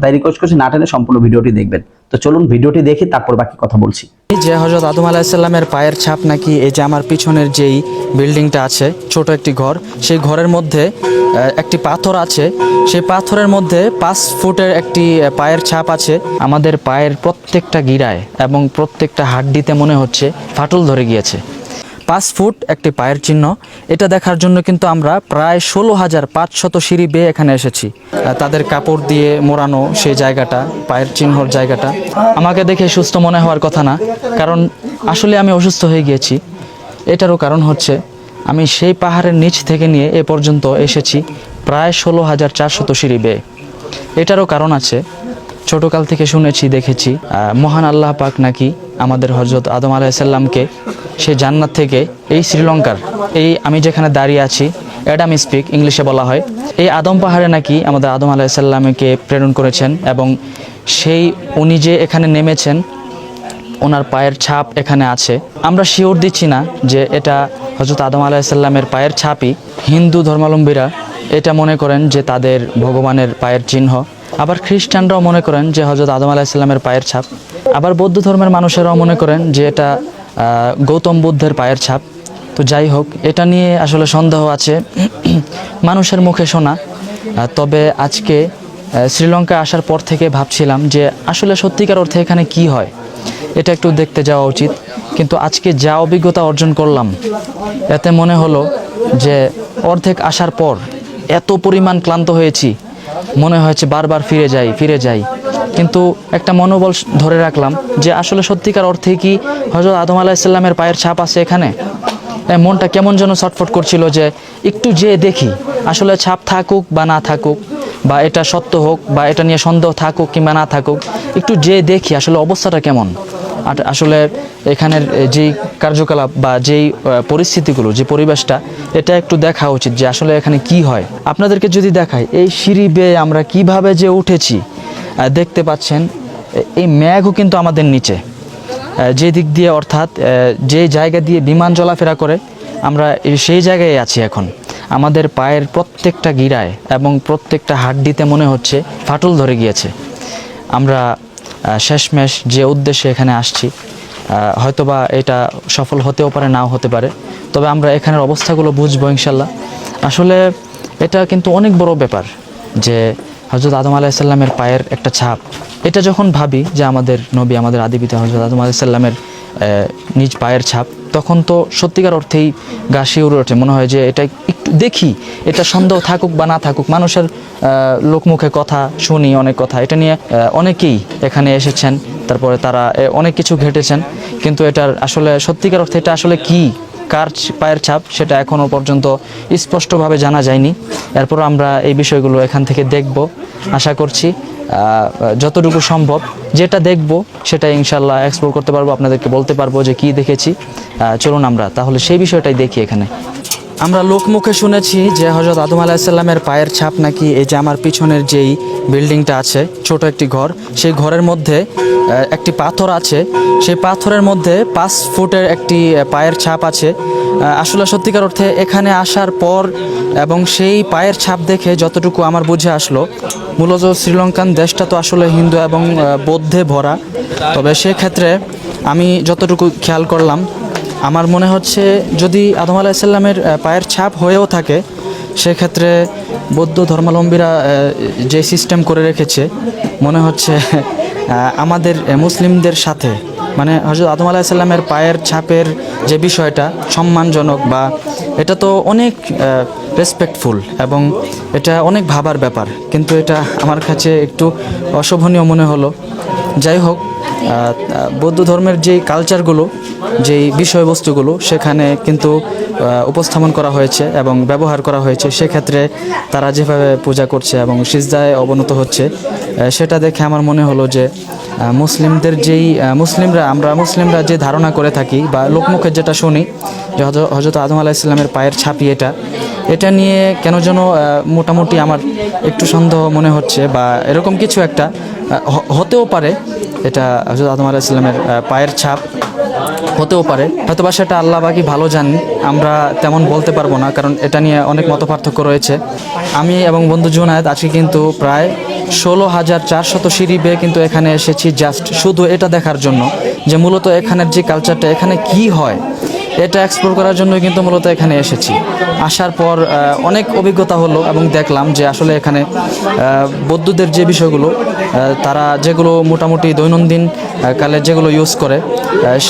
তাই রিকোয়েস্ট করছি না টেনে সম্পূর্ণ ভিডিওটি দেখবেন। তো চলুন ভিডিওটি দেখি, তারপর বাকি কথা বলছি। এই যে হযরত আদম আলাইহিস সালামের পায়ের ছাপ নাকি এই যে আমার পিছনের যেই বিল্ডিংটা আছে, ছোট একটি ঘর, সেই ঘরের মধ্যে একটি পাথর আছে। সেই পাথরের মধ্যে 5 ফুটের একটি পায়ের ছাপ আছে। আমাদের পায়ের প্রত্যেকটা গিরায় এবং প্রত্যেকটা হাড্ডিতে মনে হচ্ছে ফাটল ধরে গিয়েছে। 5 ফুট একটি পায়ের চিহ্ন। এটা দেখার জন্য কিন্তু আমরা প্রায় 16,500 সিঁড়ি বেয়ে এখানে এসেছি। তাদের কাপড় দিয়ে মোড়ানো সেই জায়গাটা, পায়ের চিহ্নর জায়গাটা আমাকে দেখে সুস্থ মনে হওয়ার কথা না, কারণ আসলে আমি অসুস্থ হয়ে গিয়েছি। এটারও কারণ হচ্ছে আমি সেই পাহাড়ের নিচ থেকে নিয়ে এ পর্যন্ত এসেছি প্রায় 16,400 সিঁড়ি বেয়ে। এটারও কারণ আছে, ছোটকাল থেকে শুনেছি, দেখেছি মহান আল্লাহ পাক নাকি আমাদের হযরত আদম আলাইহিস সালামকে সেই জান্নাত থেকে এই শ্রীলঙ্কার এই আমি যেখানে দাঁড়িয়ে আছি, অ্যাডাম স্পিক ইংলিশে বলা হয়, এই আদম পাহাড়ে নাকি আমাদের আদম আলাইহিস সালামকে প্রেরণ করেছেন এবং সেই উনি যে এখানে নেমেছেন ওনার পায়ের ছাপ এখানে আছে। আমরা শিওর দিচ্ছি না যে এটা হযরত আদম আলাইহিস সালামের পায়ের ছাপই। হিন্দু ধর্মাবলম্বীরা এটা মনে করেন যে তাদের ভগবানের পায়ের চিহ্ন, আবার খ্রিস্টানরাও মনে করেন যে হযরত আদম আলাইহিস সালামের পায়ের ছাপ, আবার বৌদ্ধ ধর্মের মানুষেরাও মনে করেন যে এটা গৌতম বুদ্ধের পায়ের ছাপ। তো যাই হোক, এটা নিয়ে আসলে সন্দেহ আছে মানুষের মুখে শোনা। তবে আজকে শ্রীলঙ্কা আসার পর থেকে ভাবছিলাম যে আসলে সত্যিকার অর্থে এখানে কি হয়, এটা একটু দেখতে যাওয়া উচিত। কিন্তু আজকে যা অভিজ্ঞতা অর্জন করলাম, এতে মনে হলো যে অর্ধেক আসার পর এত পরিমাণ ক্লান্ত হয়েছি, মনে হয়েছে বারবার ফিরে যাই। কিন্তু একটা মনোবল ধরে রাখলাম যে আসলে সত্যিকার অর্থে কি হযরত আদম আলাইহিস সালামের পায়ের ছাপ আছে এখানে। মনটা কেমন যেন ছটফট করছিল যে একটু যে দেখি, আসলে ছাপ থাকুক বা না থাকুক, বা এটা সত্য হোক বা এটা নিয়ে সন্দেহ থাকুক কিংবা না থাকুক, একটু যে দেখি আসলে অবস্থাটা কেমন। আর আসলে এখানের যেই কার্যকলাপ বা যেই পরিস্থিতিগুলো, যে পরিবেশটা, এটা একটু দেখা উচিত যে আসলে এখানে কি হয়। আপনাদেরকে যদি দেখাই এই সিঁড়ি বেয়ে আমরা কিভাবে যে উঠেছি, দেখতে পাচ্ছেন এই মেঘও কিন্তু আমাদের নিচে, যে দিক দিয়ে অর্থাৎ যে জায়গা দিয়ে বিমান চলাফেরা করে আমরা সেই জায়গায় আছি এখন। আমাদের পায়ের প্রত্যেকটা গিরায় এবং প্রত্যেকটা হাড্ডিতে মনে হচ্ছে ফাটল ধরে গিয়েছে। আমরা শেষমেশ যে উদ্দেশ্যে এখানে আসছি, হয়তোবা এটা সফল হতেও পারে, নাও হতে পারে, তবে আমরা এখানের অবস্থাগুলো বুঝবো ইনশাল্লাহ। আসলে এটা কিন্তু অনেক বড় ব্যাপার যে হযরত আদম আলাইহিস সালামের পায়ের একটা ছাপ। এটা যখন ভাবি যে আমাদের নবী, আমাদের আদিপিতা হযরত আদম আলাইহিস সালামের নিজ পায়ের ছাপ, তখন তো সত্যিকার অর্থেই গা শিউরে ওঠে। মনে হয় যে এটা একটু দেখি, এটা সন্দেহ থাকুক বা না থাকুক, মানুষের লোকমুখে কথা শুনি, অনেক কথা এটা নিয়ে অনেকেই এখানে এসেছেন, তারপরে তারা অনেক কিছু ঘটেছেন, কিন্তু এটার আসলে সত্যিকার অর্থে এটা আসলে কি, কার পায়ের ছাপ, সেটা এখনও পর্যন্ত স্পষ্টভাবে জানা যায়নি। এরপর আমরা এই বিষয়গুলো এখান থেকে দেখব। আশা করছি যতটুকু সম্ভব যেটা দেখব সেটা ইনশাল্লাহ এক্সপ্লোর করতে পারবো, আপনাদেরকে বলতে পারবো যে কি দেখেছি। চলুন আমরা তাহলে সেই বিষয়টাই দেখি। এখানে আমরা লোকমুখে শুনেছি যে হযরত আদম আলাইহিস সালামের পায়ের ছাপ নাকি এই যে আমার পিছনের যেই বিল্ডিংটা আছে, ছোট একটি ঘর, সেই ঘরের মধ্যে একটি পাথর আছে। সেই পাথরের মধ্যে 5 ফুটের একটি পায়ের ছাপ আছে। আসলে সত্যিকার অর্থে এখানে আসার পর এবং সেই পায়ের ছাপ দেখে যতটুকু আমার বুঝে আসলো, মূলত শ্রীলঙ্কান দেশটা তো আসলে হিন্দু এবং বৌদ্ধে ভরা। তবে সেক্ষেত্রে আমি যতটুকু খেয়াল করলাম, আমার মনে হচ্ছে যদি আদম আলাইহিস সালামের পায়ের ছাপ হয়েও থাকে, সেক্ষেত্রে বৌদ্ধ ধর্মাবলম্বীরা যে সিস্টেম করে রেখেছে, মনে হচ্ছে আমাদের মুসলিমদের সাথে, মানে হযরত আদম আলাইহিস সালামের পায়ের ছাপের যে বিষয়টা সম্মানজনক, বা এটা তো অনেক রেসপেক্টফুল এবং এটা অনেক ভাবার ব্যাপার, কিন্তু এটা আমার কাছে একটু অশোভনীয় মনে হলো। যাই হোক, বৌদ্ধ ধর্মের যেই কালচারগুলো, যেই বিষয়বস্তুগুলো সেখানে কিন্তু উপস্থাপন করা হয়েছে এবং ব্যবহার করা হয়েছে, সেক্ষেত্রে তারা যেভাবে পূজা করছে এবং সিজদায় অবনত হচ্ছে, সেটা দেখে আমার মনে হলো যে মুসলিমদের যেই আমরা মুসলিমরা যে ধারণা করে থাকি বা লোকমুখে যেটা শুনি যে হযরত আদম আলাইহিস সালামের পায়ের ছাপই এটা, এটা নিয়ে কেন যেন মোটামুটি আমার একটু সন্দেহ মনে হচ্ছে, বা এরকম কিছু একটা হতেও পারে। এটা হযরত আদম আলাইহিস সালামের পায়ের ছাপ হতেও পারে, হয়তোবা সেটা আল্লাহ বাকি ভালো জানেন, আমরা তেমন বলতে পারবো না, কারণ এটা নিয়ে অনেক মতপার্থক্য রয়েছে। আমি এবং বন্ধু জুনায়েদ আজকে কিন্তু প্রায় 16,400 সিঁড়ি বেয়ে কিন্তু এখানে এসেছি জাস্ট শুধু এটা দেখার জন্য যে মূলত এখানের যে কালচারটা, এখানে কি হয় এটা এক্সপ্লোর করার জন্য কিন্তু মূলত এখানে এসেছি। আসার পর অনেক অভিজ্ঞতা হলো এবং দেখলাম যে আসলে এখানে বৌদ্ধদের যে বিষয়গুলো তারা যেগুলো মোটামুটি দৈনন্দিন কালে যেগুলো ইউজ করে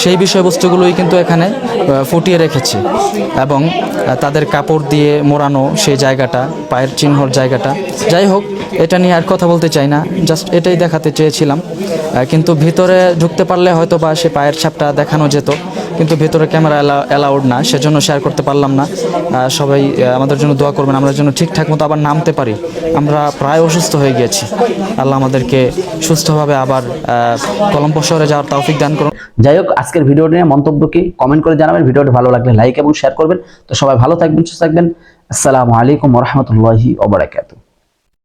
সেই বিষয়বস্তুগুলোই কিন্তু এখানে ফুটিয়ে রেখেছে, এবং তাদের কাপড় দিয়ে মোড়ানো সেই জায়গাটা, পায়ের চিহ্নর জায়গাটা। যাই হোক, এটা নিয়ে আর কথা বলতে চাই না, জাস্ট এটাই দেখাতে চেয়েছিলাম। কিন্তু ভিতরে ঢুকতে পারলে হয়তো বা সে পায়ের ছাপটা দেখানো যেত, কিন্তু ভেতরে ক্যামেরা অ্যালাউড না, সেজন্য শেয়ার করতে পারলাম না। সবাই আমাদের জন্য দোয়া করবেন, আমরা যেন ঠিকঠাক মতো আবার নামতে পারি। আমরা প্রায় অসুস্থ হয়ে গিয়েছি, আল্লাহ আমাদেরকে সুস্থভাবে আবার কলম্বো শহরে যাওয়ার তৌফিক দান করুন। যাই হোক, আজকের ভিডিও নিয়ে মন্তব্য কি কমেন্ট করে জানাবেন। ভিডিওটি ভালো লাগলে লাইক এবং শেয়ার করবেন। তো সবাই ভালো থাকবেন, সুস্থ থাকবেন। আসসালামু আলাইকুম ওয়া রাহমাতুল্লাহি ওয়া বারাকাতুহু।